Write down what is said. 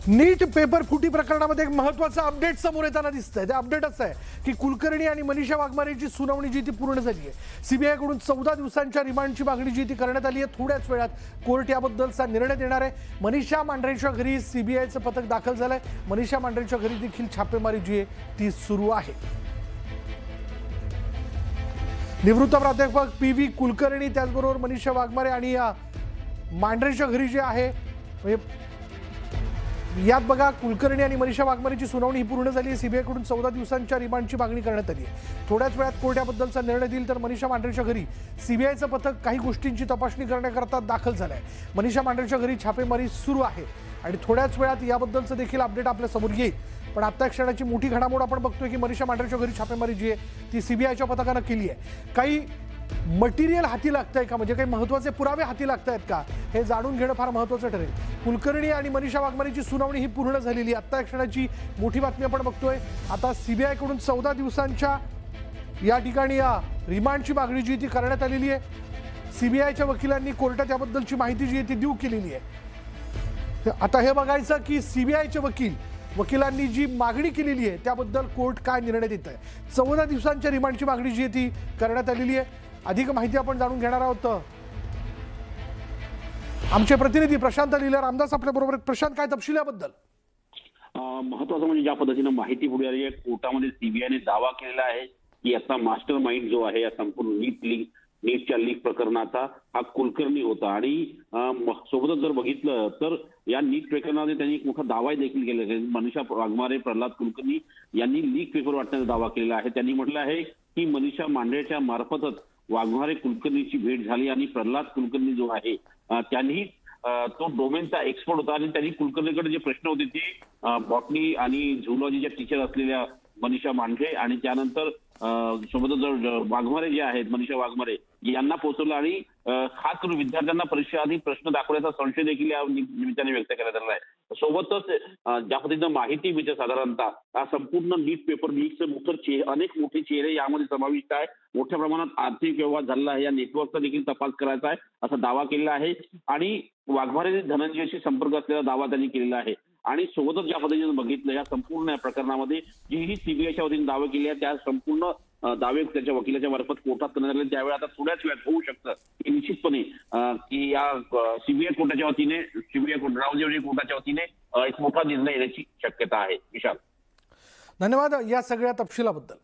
नीट paper फुटी प्रकरणामध्ये एक महत्त्वाचं अपडेट समोर येताना दिसतंय। ते अपडेट असं आहे की कुलकर्णी आणि मनीषा वाघमारेची सुनावणी जी ती पूर्ण झाली आहे। सीबीआयकडून 14 दिवसांच्या रिमांडची मागणी जी ती करण्यात आली आहे। थोड्याच वेळात कोर्ट याबद्दलचा निर्णय देणार आहे। मनीषा मांढरेंच्या घरी सीबीआयचं पथक दाखल झालंय। मनीषा मांढरेंच्या घरी देखील छापेमारी जी आहे ती सुरू आहे। निवृत्त प्राध्यापक पी.व्ही. कुलकर्णी त्याचबरोबर मनीषा वाघमारे आणि मांढरेंच्या घरी जे आहे म्हणजे यात बघा कुलकर्णी आणि मनीषा वाघमारेची सुनावणी ही पूर्ण झाली आहे। सीबीआयकडून 14 दिवसांच्या रिमांडची मागणी करण्यात आली आहे। थोड्याच वेळात कोर्ट याबद्दलचा निर्णय देईल। तर मनीषा मांढरेंच्या घरी सीबीआयचं पथक काही गोष्टींची तपासणी करण्याकरता दाखल झालंय। मनीषा मांढरेंच्या घरी छापेमारी सुरू आहे आणि थोड्याच वेळात याबद्दलचं देखील अपडेट आपल्या समोर येईल। पण आता क्षणाची मोठी घडामोड आपण बघतोय की मनीषा मांढरेंच्या घरी छापेमारी जी आहे ती सीबीआयच्या पथकानं केली आहे। काही मटेरियल हाती लागतंय का, म्हणजे काही महत्त्वाचे पुरावे हाती लागतायत का, हे जाणून घेणं फार महत्त्वाचं ठरेल। कुलकर्णी आणि मनीषा वाघमारेची सुनावणी ही पूर्ण झालेली आहे। आता क्षणाची मोठी बातमी आपण बघतोय। आता सीबीआयकडून 14 दिवसांच्या या ठिकाणी रिमांडची मागणी जी ती करण्यात आलेली आहे। सीबीआयच्या वकिलांनी कोर्टात याबद्दलची माहिती जी आहे ती देऊ केलेली आहे। आता हे बघायचं की सीबीआयचे वकिलांनी जी मागणी केलेली आहे त्याबद्दल कोर्ट काय निर्णय देत आहे। 14 दिवसांच्या रिमांडची मागणी जी आहे ती करण्यात आलेली आहे। अधिक माहिती आपण जाणून घेणार आहोत। आमचे प्रतिनिधी प्रशांत लीला रामदास आपल्या बरोबर। प्रशांत, काय तपशील याबद्दल? महत्वाचं म्हणजे ज्या पद्धतीनं माहिती पुढे आली आहे, कोर्टामध्ये सीबीआयने दावा केलेला आहे की याचा मास्टर माइंड जो आहे या संपूर्ण नीटच्या लीक प्रकरणाचा हा कुलकर्णी होता। आणि सोबतच जर बघितलं तर या नीट प्रकरणामध्ये त्यांनी एक मोठा दावा देखील केलेला आहे। मनीषा वाघमारे, प्रल्हाद कुलकर्णी यांनी लीक पेपर वाटण्याचा दावा केलेला आहे। त्यांनी म्हटलं आहे की मनीषा मांढरेच्या मार्फतच वाघमारे कुलकर्णीची भेट झाली आणि प्रल्हाद कुलकर्णी जो आहे त्यांनी तो डोमेनचा एक्सपर्ट होता आणि त्यांनी कुलकर्णीकडे जे प्रश्न होते ते बॉटनी आणि झुलॉजीच्या टीचर असलेल्या मनीषा मांढरे आणि त्यानंतर सोबतच वाघमारे जे आहेत मनीषा वाघमारे यांना पोहोचवलं आणि खास करून विद्यार्थ्यांना परीक्षा आधी प्रश्न दाखवण्याचा संशय देखील या निमित्ताने व्यक्त करण्यात आला आहे। सोबतच ज्या पद्धतीनं माहिती मिळते साधारणतः हा संपूर्ण नीट पेपर लीकचे अनेक मोठे चेहरे यामध्ये समाविष्ट आहे। मोठ्या प्रमाणात आर्थिक व्यवहार झालेला आहे, या नेटवर्कचा देखील तपास करायचा आहे असा दावा केलेला आहे। आणि वाघमारे धनंजयशी संपर्क असलेला दावा त्यांनी केलेला आहे। आणि सोबतच ज्या पद्धतीने बघितलं या संपूर्ण प्रकरणामध्ये जीही सीबीआयच्या वतीने दावे केले आहेत त्या संपूर्ण दावे त्याच्या वकिलाच्या मार्फत कोर्टात करण्यात आले। त्यावेळी आता थोड्याच वेळात होऊ शकतं की निश्चितपणे की या सीबीआय कोर्टाच्या वतीने रावजेवणी कोर्टाच्या वतीने एक मोठा निर्णय येण्याची शक्यता आहे। विशाल, धन्यवाद या सगळ्या तपशिलाबद्दल।